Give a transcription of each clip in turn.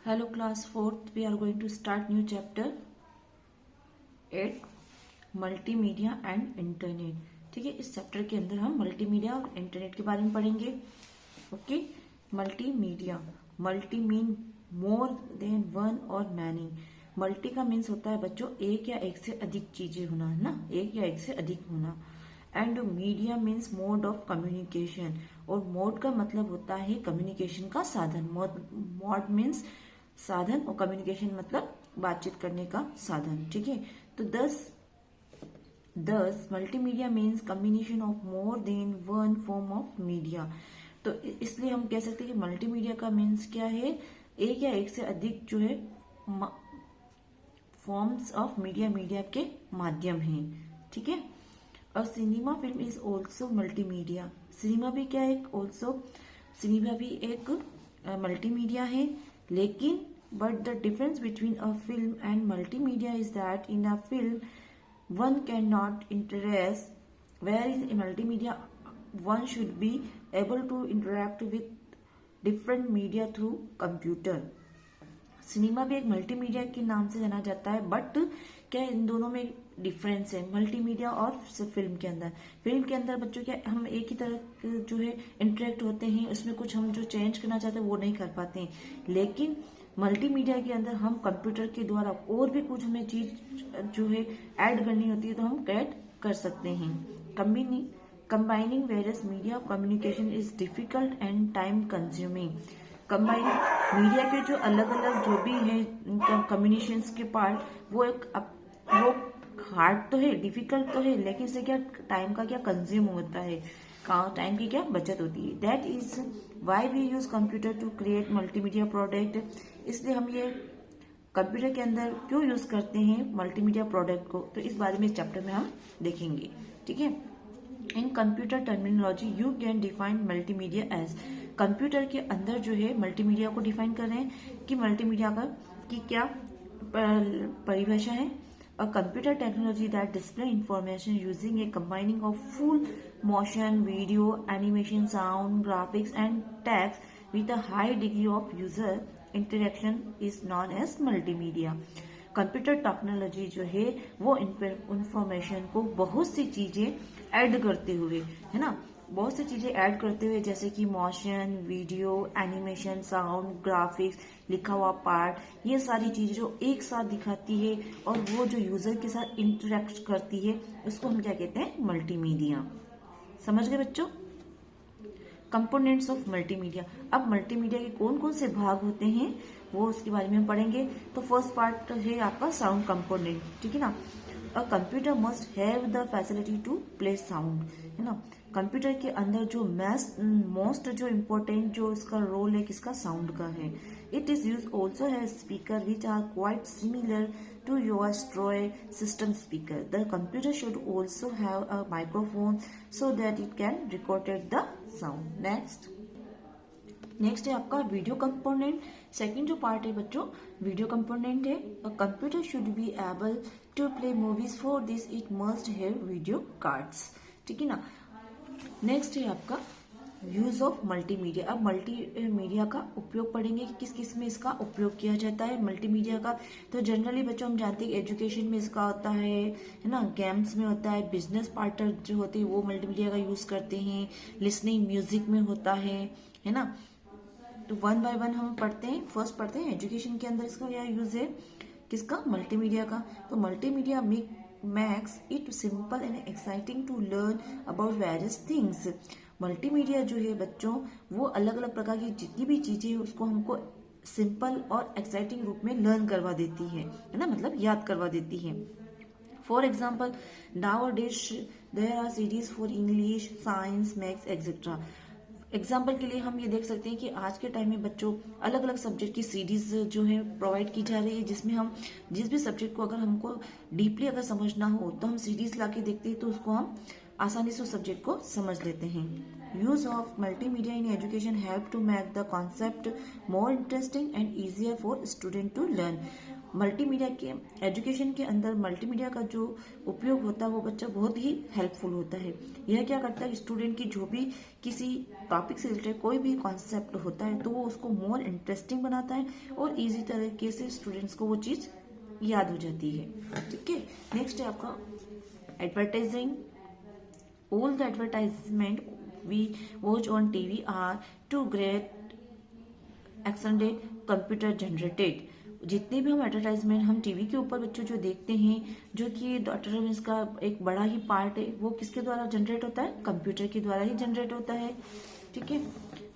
Hello class 4th, we are going to start new chapter 8 multimedia and internet. ठीक है, इस chapter के अंदर हम मल्टीमीडिया और इंटरनेट के बारे में पढ़ेंगे। Okay, multimedia, multi mean more than one और मैनी। मल्टी का मीन्स होता है बच्चों एक या एक से अधिक चीजें होना, है ना, एक या एक से अधिक होना। And media means mode of communication, और मोड का मतलब होता है कम्युनिकेशन का साधन। मोड मीन्स साधन और कम्युनिकेशन मतलब बातचीत करने का साधन। ठीक है, तो दस multimedia means combination of more than one form of media. तो इसलिए हम कह सकते हैं कि मल्टीमीडिया का मीन्स क्या है, एक या एक से अधिक जो है फॉर्म्स ऑफ मीडिया के माध्यम हैं। ठीक है, और cinema film is also multimedia. Cinema भी क्या है, ऑल्सो सिनेमा भी एक मल्टीमीडिया है। लेकिन but the difference between a film and multimedia is that in a film one can not interest, where is in multimedia one should be able to interact with different media through computer. Cinema भी एक multimedia के नाम से जाना जाता है, but क्या इन दोनों में डिफरेंस है मल्टीमीडिया और फिल्म के अंदर। फिल्म के अंदर बच्चों क्या हम एक ही तरह जो है इंटरेक्ट होते हैं, उसमें कुछ हम जो चेंज करना चाहते हैं वो नहीं कर पाते हैं। लेकिन मल्टीमीडिया के अंदर हम कंप्यूटर के द्वारा और भी कुछ हमें चीज जो है ऐड करनी होती है तो हम ऐड कर सकते हैं। Combining various media communication is difficult and time consuming. Combining media के जो अलग अलग जो भी है कम्युनिकेशंस के पार्ट वो वो हार्ड तो है, डिफिकल्ट तो है, लेकिन इससे क्या टाइम का क्या कंज्यूम होता है, टाइम की क्या बचत होती है। That is why we use computer to create multimedia product. इसलिए हम ये कंप्यूटर के अंदर क्यों यूज करते हैं मल्टीमीडिया प्रोडक्ट को, तो इस बारे में इस चैप्टर में हम देखेंगे। ठीक है, in computer terminology you can define multimedia as. Computer के अंदर जो है मल्टीमीडिया को डिफाइन कर रहे हैं कि मल्टीमीडिया का की क्या परिभाषा है। A computer technology that display information using a combining of full motion, video, animation, sound, graphics and text with a high degree of user interaction is known as multimedia. Computer technology जो है वो information को बहुत सी चीजें add करते हुए, है ना, बहुत सी चीजें ऐड करते हुए जैसे कि motion, video, animation, sound, graphics, लिखा हुआ पार्ट, ये सारी चीजें जो एक साथ दिखाती है और वो जो यूजर के साथ इंटरेक्ट करती है उसको हम क्या कहते हैं, मल्टीमीडिया। समझ गए बच्चों? Components of multimedia. अब मल्टीमीडिया के कौन कौन से भाग होते हैं वो उसके बारे में हम पढ़ेंगे। तो फर्स्ट पार्ट है आपका साउंड कंपोनेंट। ठीक है ना, a computer must have the facility to play sound, है ना। कंप्यूटर के अंदर जो मोस्ट जो इम्पोर्टेंट जो इसका रोल है किसका, साउंड का है। इट इज यूज ऑल्सो है speaker which are quite similar to your Stroy system speaker. The computer should also have a microphone so that it can record the sound. Next है आपका video component. Second जो part है बच्चों video component है। A computer should be able to play movies, for this it must have video cards. ठीक है ना। Next है आपका यूज ऑफ मल्टीमीडिया। अब मल्टीमीडिया का उपयोग पढ़ेंगे कि किस किस में इसका उपयोग किया जाता है मल्टीमीडिया का। तो जनरली बच्चों हम जानते हैं एजुकेशन में इसका होता है ना, गेम्स में होता है, बिजनेस पार्टनर जो होते हैं वो मल्टीमीडिया का यूज करते हैं, लिसनिंग म्यूजिक में होता है ना। तो वन बाय वन हम पढ़ते हैं। फर्स्ट पढ़ते हैं एजुकेशन के अंदर इसका क्या यूज है, किसका, मल्टीमीडिया का। तो multimedia makes it simple and exciting to learn about various things। Multimedia जो है बच्चों वो अलग अलग प्रकार की जितनी भी चीजें हैं उसको हमको सिंपल और एक्साइटिंग रूप में लर्न करवा देती है ना, मतलब याद करवा देती है। For example nowadays there are series for English, science, maths etcetera. Example के लिए हम ये देख सकते हैं कि आज के टाइम में बच्चों अलग अलग सब्जेक्ट की सीरीज जो है प्रोवाइड की जा रही है, जिसमें हम जिस भी सब्जेक्ट को अगर हमको डीपली अगर समझना हो तो हम सीरीज लाके देखते हैं तो उसको हम आसानी से उस सब्जेक्ट को समझ लेते हैं। Use of multimedia in education help to make the concept more interesting and easier for student to learn. Multimedia के एजुकेशन के अंदर मल्टीमीडिया का जो उपयोग होता है वो बच्चा बहुत ही हेल्पफुल होता है। यह क्या करता है, स्टूडेंट की जो भी किसी टॉपिक से रिलेटेड कोई भी कॉन्सेप्ट होता है तो वो उसको मोर इंटरेस्टिंग बनाता है और इजी तरीके से स्टूडेंट्स को वो चीज याद हो जाती है। ठीक है, नेक्स्ट है आपका advertising. All the advertisement we watch on TV are to great extended computer generated. जितने भी हम एडवर्टाइजमेंट हम टीवी के ऊपर बच्चों जो देखते हैं, जो कि डॉक्टर इसका एक बड़ा ही पार्ट है, वो किसके द्वारा जनरेट होता है, कंप्यूटर के द्वारा ही जनरेट होता है। ठीक है,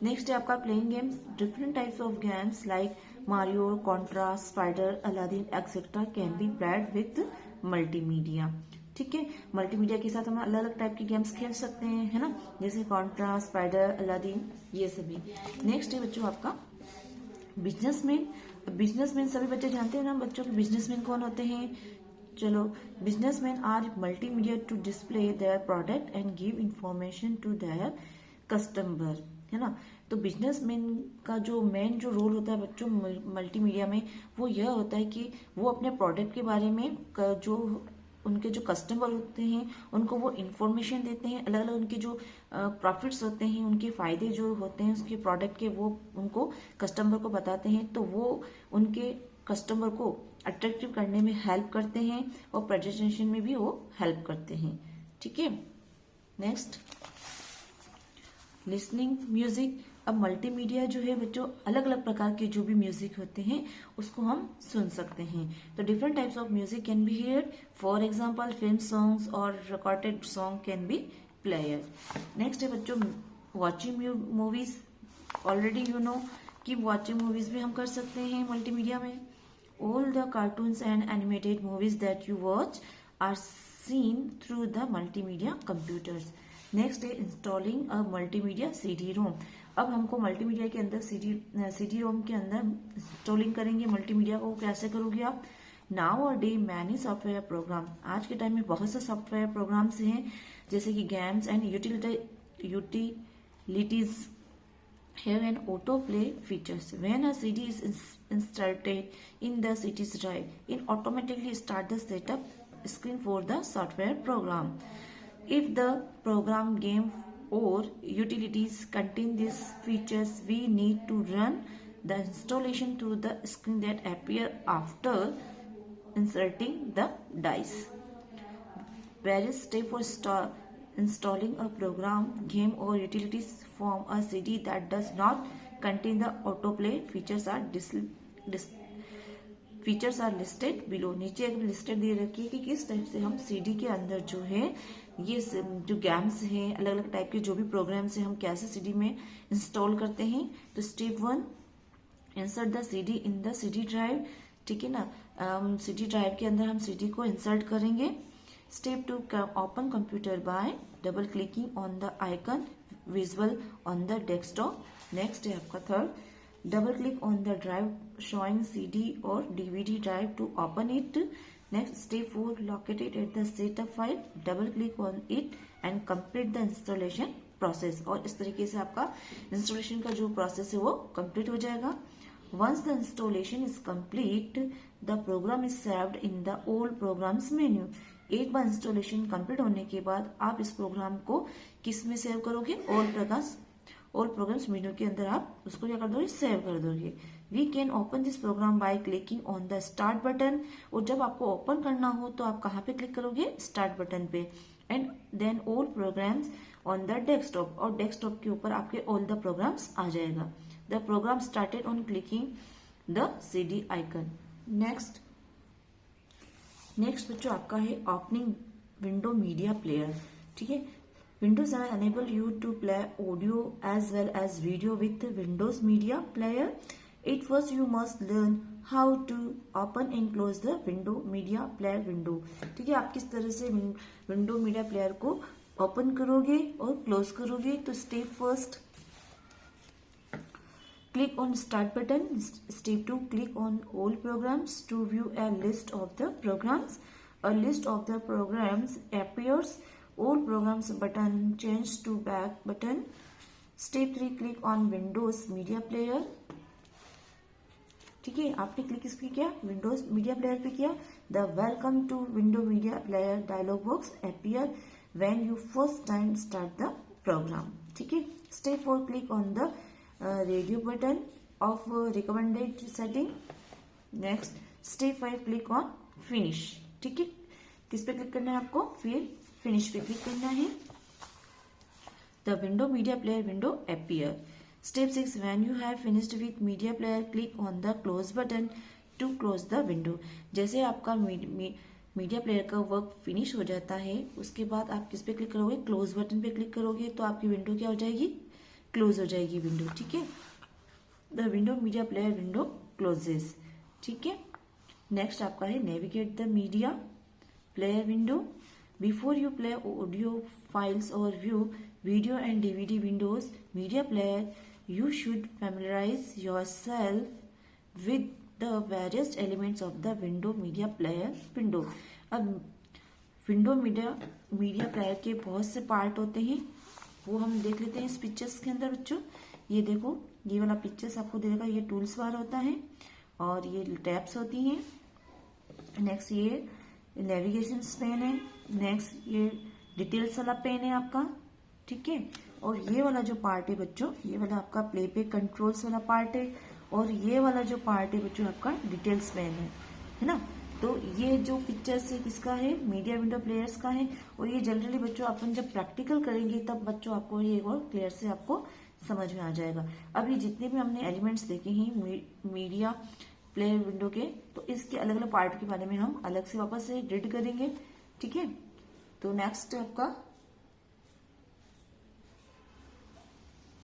नेक्स्ट है आपका playing games. Different types of games like Mario, Contra, spider, Aladdin etcetera can be played with multimedia. ठीक है, मल्टीमीडिया के साथ हम अलग अलग टाइप के गेम्स खेल सकते हैं, है ना, जैसे कॉन्ट्रा, स्पाइडर, अलादीन, ये सभी। नेक्स्ट है बच्चों आपका बिजनेसमैन। बिजनेसमैन सभी बच्चे जानते हैं ना बच्चों के बिजनेसमैन कौन होते हैं। चलो, businessman are multimedia to display their product and give information to their customer, है ना। तो बिजनेसमैन का जो मेन जो रोल होता है बच्चों मल्टीमीडिया में, वो यह होता है कि वो अपने प्रोडक्ट के बारे में जो उनके जो कस्टमर होते हैं उनको वो इन्फॉर्मेशन देते हैं, अलग अलग उनके जो प्रॉफिट्स होते हैं, उनके फायदे जो होते हैं उसके प्रोडक्ट के, वो उनको कस्टमर को बताते हैं। तो वो उनके कस्टमर को अट्रैक्टिव करने में हेल्प करते हैं और प्रेजेंटेशन में भी वो हेल्प करते हैं। ठीक है, नेक्स्ट लिसनिंग म्यूजिक। अब मल्टीमीडिया जो है बच्चों अलग अलग प्रकार के जो भी म्यूजिक होते हैं उसको हम सुन सकते हैं। तो different types of music can be heard, for example film songs और recorded song can be player. Next है बच्चों watching movies. Already you know कि वॉचिंग मूवीज भी हम कर सकते हैं मल्टीमीडिया में। All the cartoons and animated movies that you watch are seen through the multimedia computers. Next है installing a multimedia CD ROM. अब हमको मल्टीमीडिया के अंदर सीडी रोम के अंदर इंस्टॉलिंग करेंगे मल्टीमीडिया को। कैसे करोगे आप, now a day many software program. आज के टाइम में बहुत से सॉफ्टवेयर प्रोग्राम्स हैं जैसे कि games and utilities have an autoplay features. When a CD is inserted in the CD's drive, it automatically start the setup screen for the software program. If the program, game or utilities contain these features, we need to run the installation through the screen that appear after inserting the dice. Various steps for installing a program, game or utilities from a CD that does not contain the autoplay features are listed below। नीचे एक listed दे रखी है कि किस type से हम CD के अंदर जो है ये जो गेम्स हैं, अलग अलग टाइप के जो भी प्रोग्राम्स हैं, हम कैसे सीडी में इंस्टॉल करते हैं। तो step 1, insert the CD in the CD drive. ठीक है ना, सीडी ड्राइव के अंदर हम सीडी को इंसर्ट करेंगे। Step 2, open computer by double clicking on the icon visible on the desktop. Next है आपका third, double click on the drive showing CD or DVD drive to open it. Next, step 4, locate it at the setup file, double click on it and complete the installation process। और इस तरीके से आपका installation का जो process है वो complete हो जाएगा। Once the installation is complete, the program is saved in the all programs menu। एक बार इंस्टॉलेशन कंप्लीट होने के बाद आप इस प्रोग्राम को किस में सेव करोगे, ऑल प्रोग्राम्स मेन्यू के अंदर आप उसको क्या कर दोगे, सेव कर दोगे। We can open this program by clicking on the start button. और जब आपको ओपन करना हो तो आप कहाँ पे क्लिक करोगे, स्टार्ट बटन पे। And then all programs on the desktop, और डेस्कटॉप के ऊपर आपके ऑल द प्रोग्राम्स आ जाएगा। The program started on clicking the CD icon. Next बच्चों आपका है ओपनिंग विंडो मीडिया प्लेयर। ठीक है, Windows enable you to play audio as well as video with Windows media player. It first you must learn how to open and close the window media player window. ठीक है, आप किस तरह से window media player को open करोगे और close करोगे। तो step first, click on start button. Step 2, click on all programs to view a list of the programs. A list of the programs appears. All programs button change to back button. Step 3, click on Windows Media Player. ठीक है, आपने click इस पे किया, Windows media player पे किया, the welcome to window media player dialog box appear when you first time start the program. ठीक है, step 4 click on the radio button of recommended setting. Next step 5 click on finish. ठीक है, किस पे click करना है आपको, फिर फिनिश पे क्लिक करना है। The window media player window appear. Step 6 when you have finished with media player click on the close button to close the window। जैसे आपका मीडिया प्लेयर का वर्क फिनिश हो जाता है उसके बाद आप किस पे क्लिक करोगे, क्लोज बटन पे क्लिक करोगे तो आपकी विंडो क्या हो जाएगी, क्लोज हो जाएगी विंडो। ठीक है, the window media player window closes. ठीक है, नेक्स्ट आपका है navigate the media player window. Before you play audio files और view video and DVD Windows media player you should familiarize yourself with the various elements of the window media player window। अब window media player के बहुत से part होते हैं, वो हम देख लेते हैं इस पिक्चर्स के अंदर बच्चों। ये देखो, ये वाला पिक्चर्स आपको देगा, ये टूल्स बार होता है और ये टैब्स होती हैं। नेक्स्ट ये नेविगेशन पेन है, नेक्स्ट ये डिटेल्स वाला पेन है आपका। ठीक है, और ये वाला जो पार्ट है बच्चों, ये वाला आपका प्लेबैक कंट्रोल्स वाला पार्ट है, और ये वाला जो पार्ट है बच्चों आपका डिटेल्स पेन है ना। तो ये जो पिक्चर्स है किसका है, मीडिया विंडो प्लेयर्स का है। और ये जनरली बच्चों अपन जब प्रैक्टिकल करेंगे तब बच्चों आपको ये और क्लियर से आपको समझ में आ जाएगा। अब ये जितने भी हमने एलिमेंट्स देखे हैं मीडिया प्लेयर विंडो के, तो इसके अलग अलग पार्ट के बारे में हम अलग से वापस से रीड करेंगे। ठीक है, तो नेक्स्ट आपका